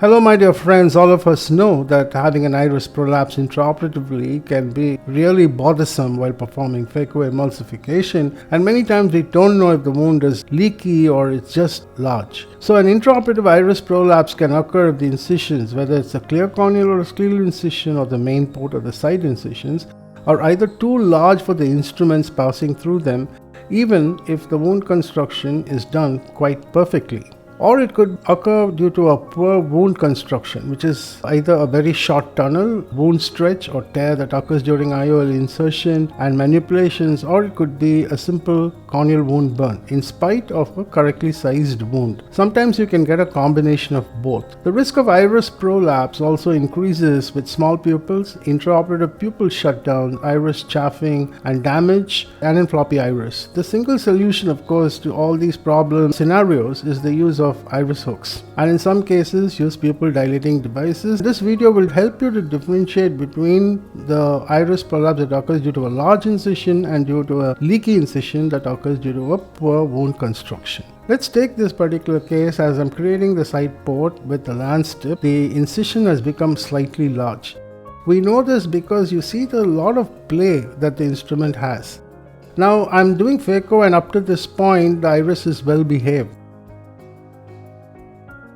Hello my dear friends, all of us know that having an iris prolapse intraoperatively can be really bothersome while performing phacoemulsification, and many times we don't know if the wound is leaky or it's just large. So an intraoperative iris prolapse can occur if the incisions, whether it's a clear corneal or a scleral incision or the main port or the side incisions, are either too large for the instruments passing through them, even if the wound construction is done quite perfectly. Or it could occur due to a poor wound construction, which is either a very short tunnel, wound stretch or tear that occurs during IOL insertion and manipulations, or it could be a simple corneal wound burn in spite of a correctly sized wound. Sometimes you can get a combination of both. The risk of iris prolapse also increases with small pupils, intraoperative pupil shutdown, iris chafing and damage, and in floppy iris. The single solution, of course, to all these problem scenarios is the use of iris hooks, and in some cases use pupil dilating devices. This video will help you to differentiate between the iris prolapse that occurs due to a large incision and due to a leaky incision that occurs due to a poor wound construction. Let's take this particular case. As I'm creating the side port with the lance tip, the incision has become slightly large. We know this because you see the lot of play that the instrument has. Now I'm doing phaco, and up to this point the iris is well behaved.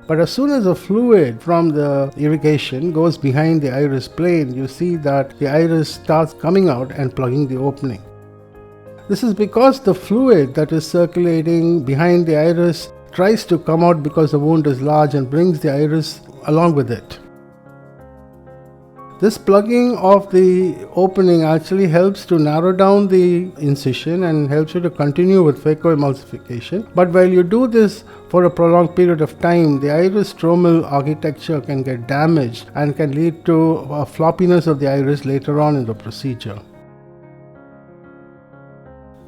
But as soon as the fluid from the irrigation goes behind the iris plane, you see that the iris starts coming out and plugging the opening. This is because the fluid that is circulating behind the iris tries to come out because the wound is large and brings the iris along with it. This plugging of the opening actually helps to narrow down the incision and helps you to continue with phacoemulsification. But while you do this for a prolonged period of time, the iris stromal architecture can get damaged and can lead to a floppiness of the iris later on in the procedure.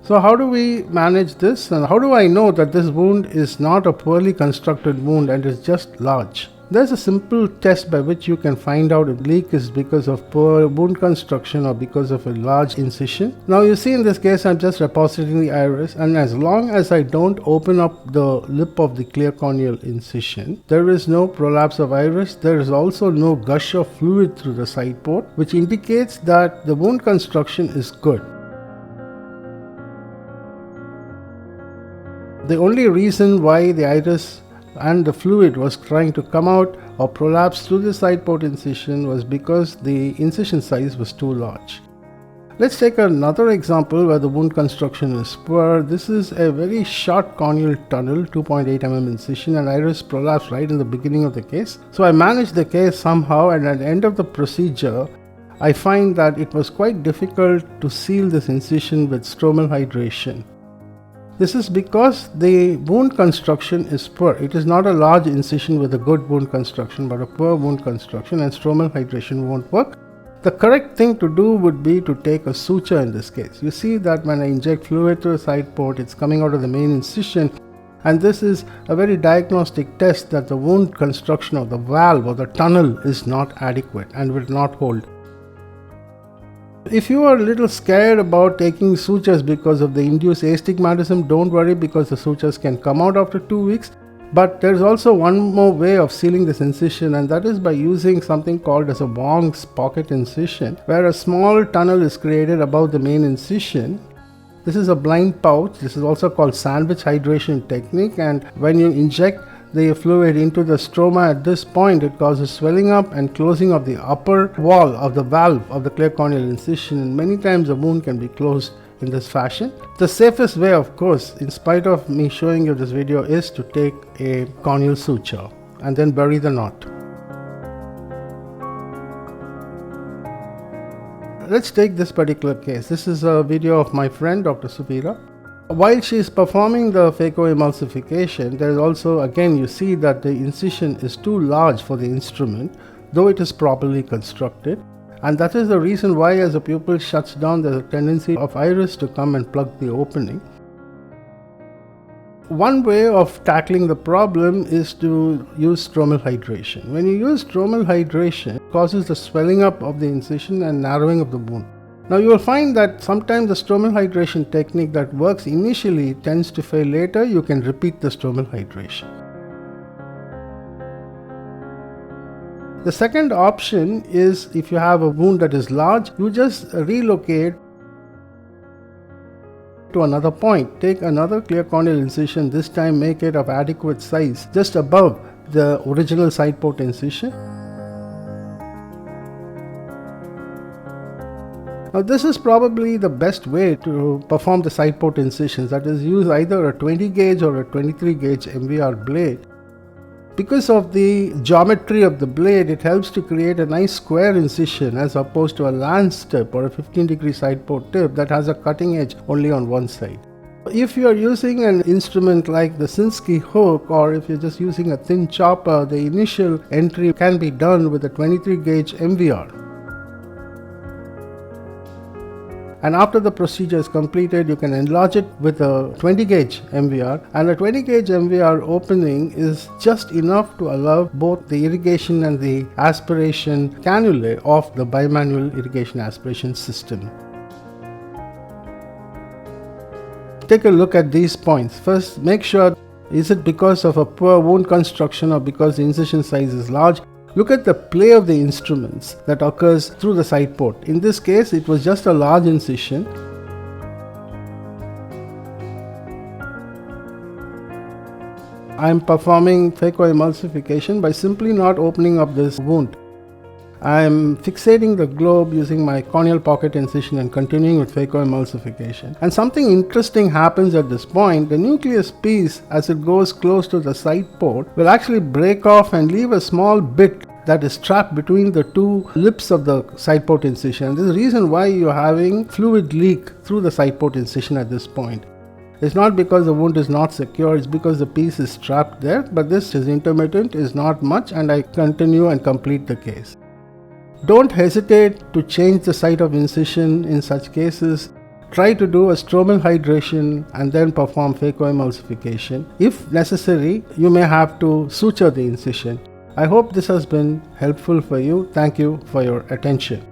So how do we manage this, and how do I know that this wound is not a poorly constructed wound and is just large? There's a simple test by which you can find out if leak is because of poor wound construction or because of a large incision. Now you see in this case I'm just depositing the iris, and as long as I don't open up the lip of the clear corneal incision, there is no prolapse of iris. There is also no gush of fluid through the side port, which indicates that the wound construction is good. The only reason why the iris and the fluid was trying to come out or prolapse through the side port incision was because the incision size was too large. Let's take another example where the wound construction is poor. This is a very short corneal tunnel, 2.8 mm incision, and iris prolapse right in the beginning of the case. So I managed the case somehow, and at the end of the procedure I find that it was quite difficult to seal this incision with stromal hydration. This is because the wound construction is poor. It is not a large incision with a good wound construction, but a poor wound construction, and stromal hydration won't work. The correct thing to do would be to take a suture in this case. You see that when I inject fluid through the side port, it's coming out of the main incision, and this is a very diagnostic test that the wound construction of the valve or the tunnel is not adequate and will not hold. If you are a little scared about taking sutures because of the induced astigmatism, don't worry, because the sutures can come out after 2 weeks. But there's also one more way of sealing this incision, and that is by using something called as a Wong's pocket incision, where a small tunnel is created above the main incision. This is a blind pouch. This is also called sandwich hydration technique, and when you inject the fluid into the stroma at this point, it causes swelling up and closing of the upper wall of the valve of the clear corneal incision, and many times the wound can be closed in this fashion. The safest way, of course, in spite of me showing you this video, is to take a corneal suture and then bury the knot. Let's take this particular case. This is a video of my friend Dr. Subira. While she is performing the phacoemulsification, there is also, again, you see that the incision is too large for the instrument, though it is properly constructed. And that is the reason why, as the pupil shuts down, there is a tendency of iris to come and plug the opening. One way of tackling the problem is to use stromal hydration. When you use stromal hydration, it causes the swelling up of the incision and narrowing of the wound. Now you will find that sometimes the stromal hydration technique that works initially tends to fail later. You can repeat the stromal hydration. The second option is if you have a wound that is large, you just relocate to another point. Take another clear corneal incision, this time make it of adequate size, just above the original side port incision. Now this is probably the best way to perform the side port incisions, that is, use either a 20 gauge or a 23 gauge MVR blade. Because of the geometry of the blade, it helps to create a nice square incision as opposed to a lance tip or a 15-degree side port tip that has a cutting edge only on one side. If you are using an instrument like the Sinskey hook, or if you're just using a thin chopper, the initial entry can be done with a 23 gauge MVR. And after the procedure is completed, you can enlarge it with a 20 gauge MVR, and the 20 gauge MVR opening is just enough to allow both the irrigation and the aspiration cannulae of the bimanual irrigation aspiration system. Take a look at these points. First, make sure, is it because of a poor wound construction or because the incision size is large? Look at the play of the instruments that occurs through the side port. In this case, it was just a large incision. I am performing phacoemulsification by simply not opening up this wound. I am fixating the globe using my corneal pocket incision and continuing with phacoemulsification. And something interesting happens at this point. The nucleus piece, as it goes close to the side port, will actually break off and leave a small bit that is trapped between the two lips of the side port incision. This is the reason why you're having fluid leak through the side port incision at this point. It's not because the wound is not secure, it's because the piece is trapped there, but this is intermittent, is not much, and I continue and complete the case. Don't hesitate to change the site of incision in such cases. Try to do a stromal hydration and then perform phacoemulsification. If necessary, you may have to suture the incision. I hope this has been helpful for you. Thank you for your attention.